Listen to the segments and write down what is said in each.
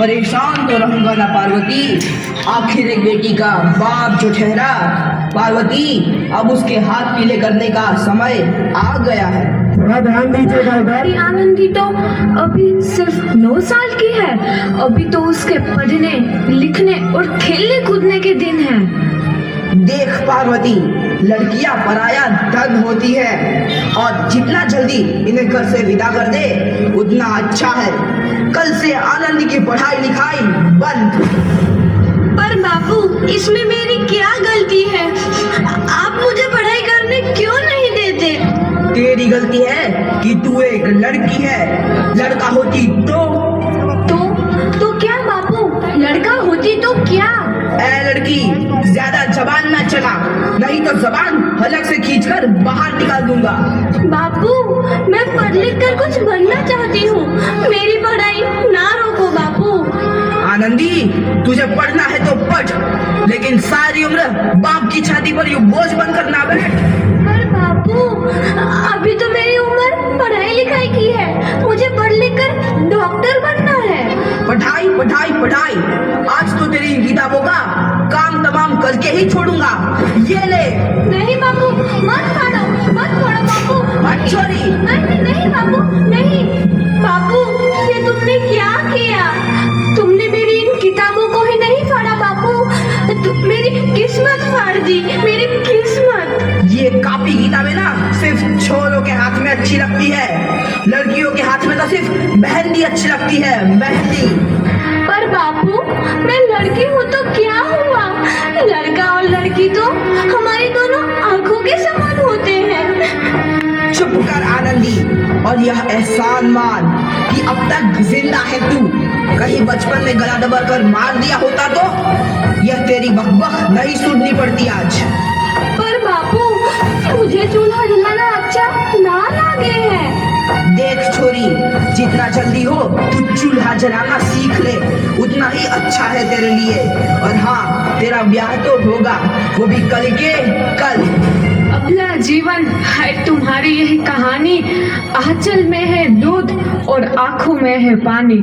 परेशान तो रहूंगा ना पार्वती। आखिर एक बेटी का बाप जो ठहरा। पार्वती, अब उसके हाथ पीले करने का समय आ गया है। थोड़ा ध्यान दीजिएगा इधर। आनंदी तो अभी सिर्फ 9 साल की है। अभी तो उसके पढ़ने लिखने और खेलने कूदने के दिन हैं। देख पार्वती, लड़कियां पराया धन होती है और जितना जल्दी इन्हें घर से विदा कर दे उतना अच्छा है। कल से आनंद की पढ़ाई लिखाई बंद। पर बापू, इसमें मेरी क्या गलती है? आप मुझे पढ़ाई करने क्यों नहीं देते? तेरी गलती है कि तू एक लड़की है। लड़का होती तो क्या बापू? लड़का होती तो क्या? ए लड़की, ज्यादा जबान ना चला, नहीं तो जबान हलक से खींचकर बाहर निकाल दूंगा। बापू, मैं पढ़ लिख कर कुछ बनना चाहती हूँ। मेरी पढ़ाई ना रोको बापू। आनंदी, तुझे पढ़ना है तो पढ़, लेकिन सारी उम्र बाप की छाती पर यूं बोझ बनकर ना बैठ। पर बापू, अभी तो मेरी उम्र पढ़ाई लिखाई की है। मुझे पढ़ लिख कर डॉक्टर बनना है। पढ़ाई पढ़ाई पढ़ाई, आज तो तेरी इन किताबों का काम तमाम करके ही छोड़ूंगा। ये ले। नहीं बापू, मत फाड़ो बापू। छोरी। नहीं बापू, नहीं। बापू, ये तुमने क्या किया? तुमने मेरी इन किताबों को ही नहीं फाड़ा बापू, मेरी किस्मत फाड़ दी, मेरी किस्मत। ये कापी किताबें ना सिर्फ छोरों के हाथ में अच्छी लगती है। लड़कियों के हाथ में तो सिर्फ मेहंदी अच्छी लगती है, मेहंदी। पर बापू, मैं लड़की हूँ तो क्या हुआ? लड़का और लड़की तो हमारी दोनों आंखों के समान होते हैं। चुप कर आनंदी, और यह एहसान मान कि अब तक जिंदा है तू। कहीं बचपन में गला दबा कर मार दिया होता तो यह तेरी बकबक नहीं सुननी पड़ती आज। पर बापू, मुझे चूल्हा जलाना अच्छा ना लगे है। देख छोरी, जितना जल्दी हो तू चूल्हा जलाना सीख ले, उतना ही अच्छा है तेरे लिए। और हाँ, तेरा ब्याह तो होगा, वो भी कल के कल। अपना जीवन है तुम्हारी यही कहानी। आंचल में है दूध और आंखों में है पानी।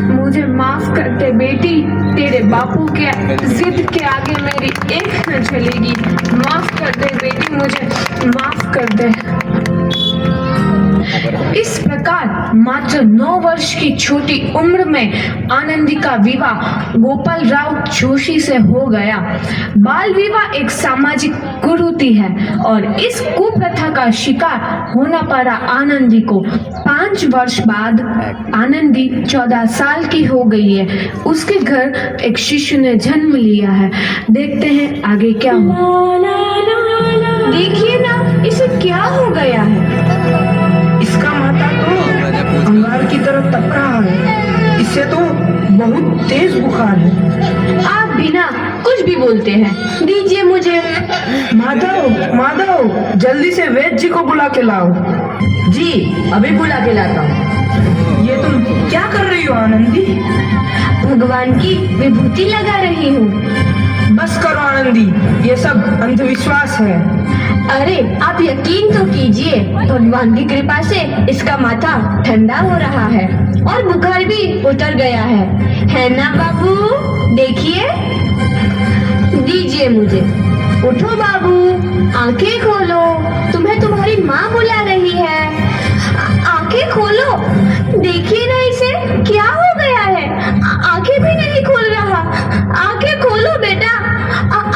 मुझे माफ कर दे बेटी, तेरे बापू के जिद के आगे मेरी एक न चलेगी। माफ कर दे बेटी, मुझे माफ कर दे। इस प्रकार मात्र 9 वर्ष की छोटी उम्र में आनंदी का विवाह गोपाल राव जोशी से हो गया। बाल विवाह एक सामाजिक कुरीति है और इस कुप्रथा का शिकार होना पड़ा आनंदी को। 5 वर्ष बाद आनंदी 14 साल की हो गई है। उसके घर एक शिशु ने जन्म लिया है। देखते हैं आगे क्या हुआ। देखिए ना, इसे क्या हो गया है? इसका माथा तो अंगार की तरफ तप रहा है। इससे तो बहुत तेज बुखार है। आप बिना कुछ भी बोलते हैं, दीजिए मुझे। माधव, जल्दी से वैद्य जी को बुला के लाओ। जी, अभी बुला के लाता हूँ। ये तुम क्या कर रही हो आनंदी? भगवान की विभूति लगा रही हूँ। बस करो आनंदी, ये सब अंधविश्वास है। अरे आप यकीन तो कीजिए, भगवान की कृपा से इसका माथा ठंडा हो रहा है और बुखार भी उतर गया है ना बाबू? देखिए, दीजिए मुझे। उठो बाबू, आंखें खोलो, तुम्हें तुम्हारी माँ बुला रही है। आंखें खोलो, देखिए ना इसे क्या हो गया है। आंखें भी नहीं खोल रहा। आंखें खोलो बेटा।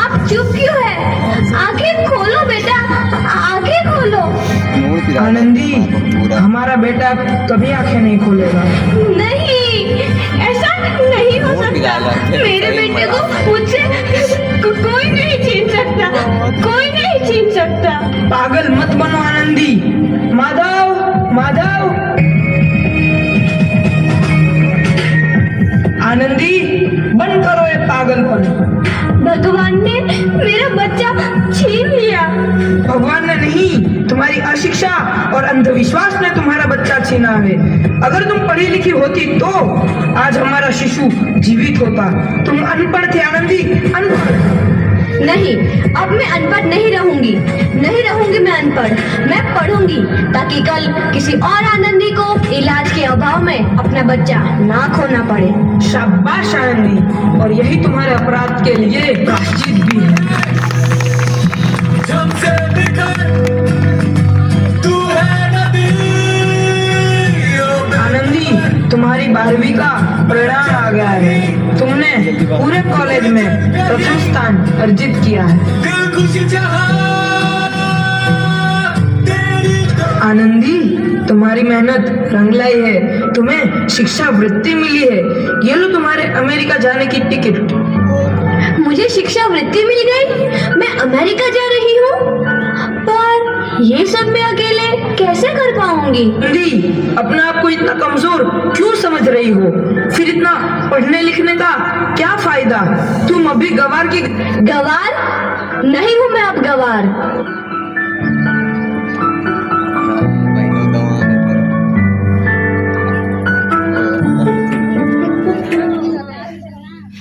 आप चुप क्यों है? आंखें खोलो बेटा, आंखें खोलो। आनंदी, हमारा बेटा कभी आंखें नहीं खोलेगा। नहीं, ऐसा नहीं हो सकता। मेरे बेटे को मुझसे कोई नहीं छीन सकता, कोई नहीं छीन सकता। पागल मत बनो आनंदी। माधव, आनंदी, बंद करो ये पागलपन। भगवान ने मेरा बच्चा छीन लिया। भगवान ने नहीं, तुम्हारी अशिक्षा और अंधविश्वास ने तुम्हारा बच्चा छीना है। अगर तुम पढ़ी लिखी होती तो आज हमारा शिशु जीवित होता। तुम अनपढ़ थे आनंदी, अनपढ़। नहीं, अब मैं अनपढ़ नहीं रहूंगी, नहीं रहूंगी मैं अनपढ़। मैं पढ़ूंगी ताकि कल किसी और आनंदी को इलाज के अभाव में अपना बच्चा ना खोना पड़े। शाबाश आनंदी, और यही तुम्हारे अपराध के लिए प्रायश्चित भी है। जब से बिखर तू है नदी, आनंदी, तुम्हारी 12वीं का परिणाम आ गया है। तुमने पूरे कॉलेज में प्रथम स्थान अर्जित किया है। दिल खुशी चाहा तेरी आनंदी, तुम्हारी मेहनत रंग लाई है। तुम्हें शिक्षा वृत्ति मिली है। ये लो तुम्हारे अमेरिका जाने की टिकट। मुझे शिक्षा वृत्ति मिल गई, मैं अमेरिका जा रही हूँ। पर ये सब मैं अकेले कैसे कर पाऊंगी? आनंदी, अपने आप को इतना कमजोर क्यों समझ रही हो? फिर इतना पढ़ने लिखने का क्या फायदा? तुम अभी गवार की गवार नहीं हूँ मैं अब गवार।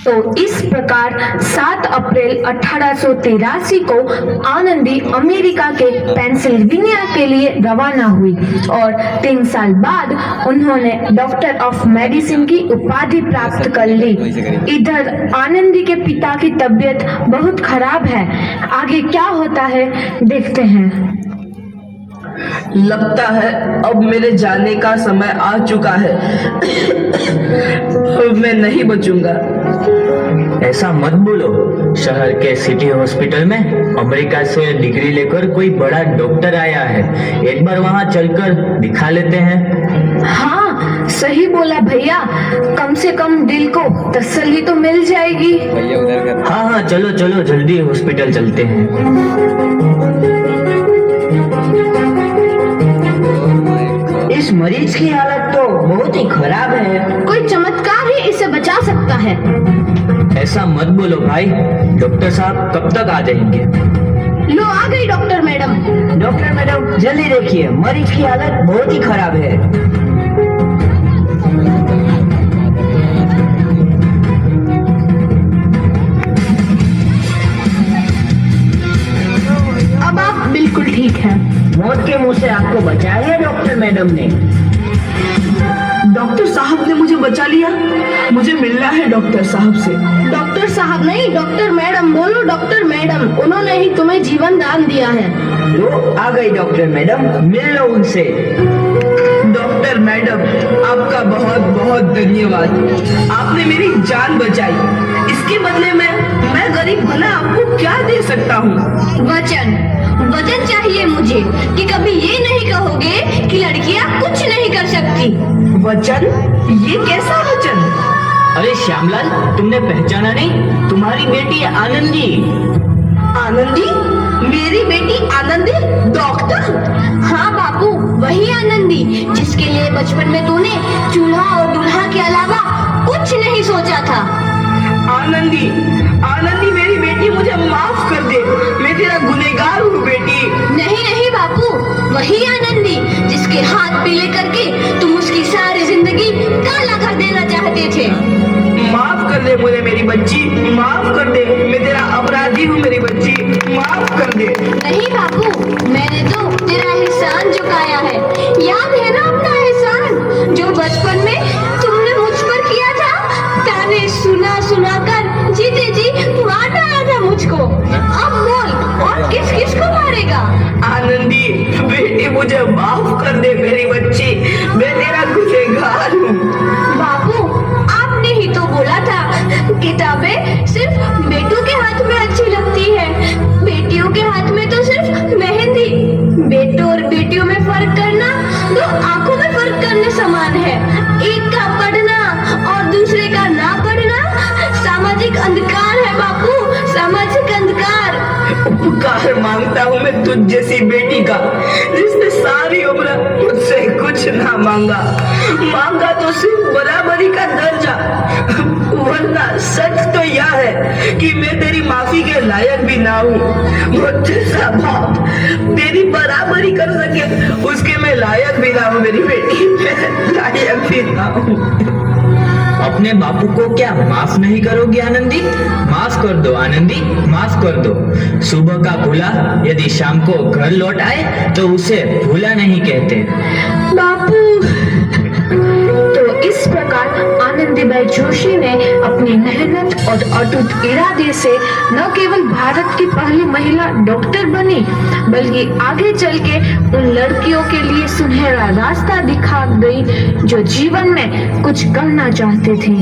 तो इस प्रकार 7 अप्रैल 1883 को आनंदी अमेरिका के पेंसिल्वेनिया के लिए रवाना हुई और 3 साल बाद उन्होंने डॉक्टर ऑफ मेडिसिन की उपाधि प्राप्त कर ली। इधर आनंदी के पिता की तबीयत बहुत खराब है। आगे क्या होता है देखते हैं। लगता है अब मेरे जाने का समय आ चुका है। मैं नहीं बचूंगा। ऐसा मत बोलो। शहर के सिटी हॉस्पिटल में अमेरिका से डिग्री लेकर कोई बड़ा डॉक्टर आया है। एक बार वहां चलकर दिखा लेते हैं। हाँ, सही बोला भैया। कम से कम दिल को तसल्ली तो मिल जाएगी। हाँ हाँ, चलो चलो जल्दी हॉस्पिटल चलते हैं। इस मरीज की हालत तो बहुत ही खराब है। कोई चमत्कार ही इसे बचा सकता है। ऐसा मत बोलो भाई। डॉक्टर साहब कब तक आ जाएंगे? लो आ गई डॉक्टर मैडम। डॉक्टर मैडम जल्दी देखिए, मरीज की हालत बहुत ही खराब है। अब आप बिल्कुल ठीक हैं। मौत के मुंह से आपको बचाया है डॉक्टर मैडम ने। डॉक्टर साहब ने मुझे बचा लिया। मुझे मिलना है डॉक्टर साहब से। डॉक्टर साहब नहीं, डॉक्टर मैडम बोलो। डॉक्टर मैडम, उन्होंने ही तुम्हें जीवन दान दिया है। लो आ गई डॉक्टर मैडम, मिल लो उनसे। डॉक्टर मैडम, आपका बहुत बहुत धन्यवाद। आपने मेरी जान बचाई। इसके बदले में मैं गरीब भला आपको क्या दे सकता हूँ? वचन, वचन चाहिए मुझे कि कभी ये नहीं कहोगे कि लड़कियां कुछ नहीं कर सकती। वचन? ये कैसा वचन? अरे श्यामलाल, तुमने पहचाना नहीं? तुम्हारी बेटी आनंदी। आनंदी? मेरी बेटी आनंदी? डॉक्टर? हाँ बापू, वही आनंदी जिसके लिए बचपन में तूने चूल्हा और दूल्हा के अलावा कुछ नहीं सोचा था। आनंदी, आनंदी मेरी बेटी, मुझे माफ कर दे। मैं तेरा गुनहगार हूँ बेटी। नहीं नहीं बापू, वही आनंदी जिसके हाथ पीले करके तुम उसकी सारी जिंदगी काला कर देना चाहते थे। माफ कर दे मुझे मेरी बच्ची, माफ कर दे। मैं तेरा अपराधी हूँ मेरी बच्ची, माफ कर दे। नहीं बापू, मैंने तो तेरा एहसान चुकाया है। याद है ना अपना एहसान जो बचपन में तुमने मुझ पर किया था? ताने सुना सुना कर जीते जी मार डाला था मुझको। अब बोल, और किस किस को मारेगा? आनंदी बेटी, मुझे माफ कर दे मेरी बच्ची। मैं तेरा गुनहगार हूँ। बापू, आपने ही तो बोला था किताबें सिर्फ बेटों के हाथ में अच्छी लगती है, बेटियों के हाथ में तो सिर्फ मेहंदी। बेटों और बेटियों में फर्क करना दो आंखों में फर्क करने समान है। एक का पढ़ना और दूसरे का ना पढ़ना सामाजिक अंधकार है बापू, सामाजिक अंधकार। उपकार मांगता हूँ मैं तुझ जैसी बेटी का, जिसने सारी उम्र मुझसे कुछ ना मांगा। मांगा तो सिर्फ बराबरी का दर्जा। वरना सच तो यह है कि मैं तेरी माफी के लायक भी ना हूँ। वो जैसा बाप तेरी बराबरी कर सके, उसके मैं लायक भी ना हूँ मेरी बेटी, मैं लायक भी ना हूँ। अपने बापू को क्या माफ नहीं करोगी आनंदी? माफ कर दो आनंदी, माफ कर दो। सुबह का भूला यदि शाम को घर लौट आए तो उसे भूला नहीं कहते। बापू। तो इस प्रकार आनंदीबाई जोशी ने अपनी मेहनत और अटूट इरादे से न केवल भारत की पहली महिला डॉक्टर बनी, बल्कि आगे चल के उन लड़कियों के लिए सुनहरा रास्ता दिखा गई जो जीवन में कुछ करना चाहती थी।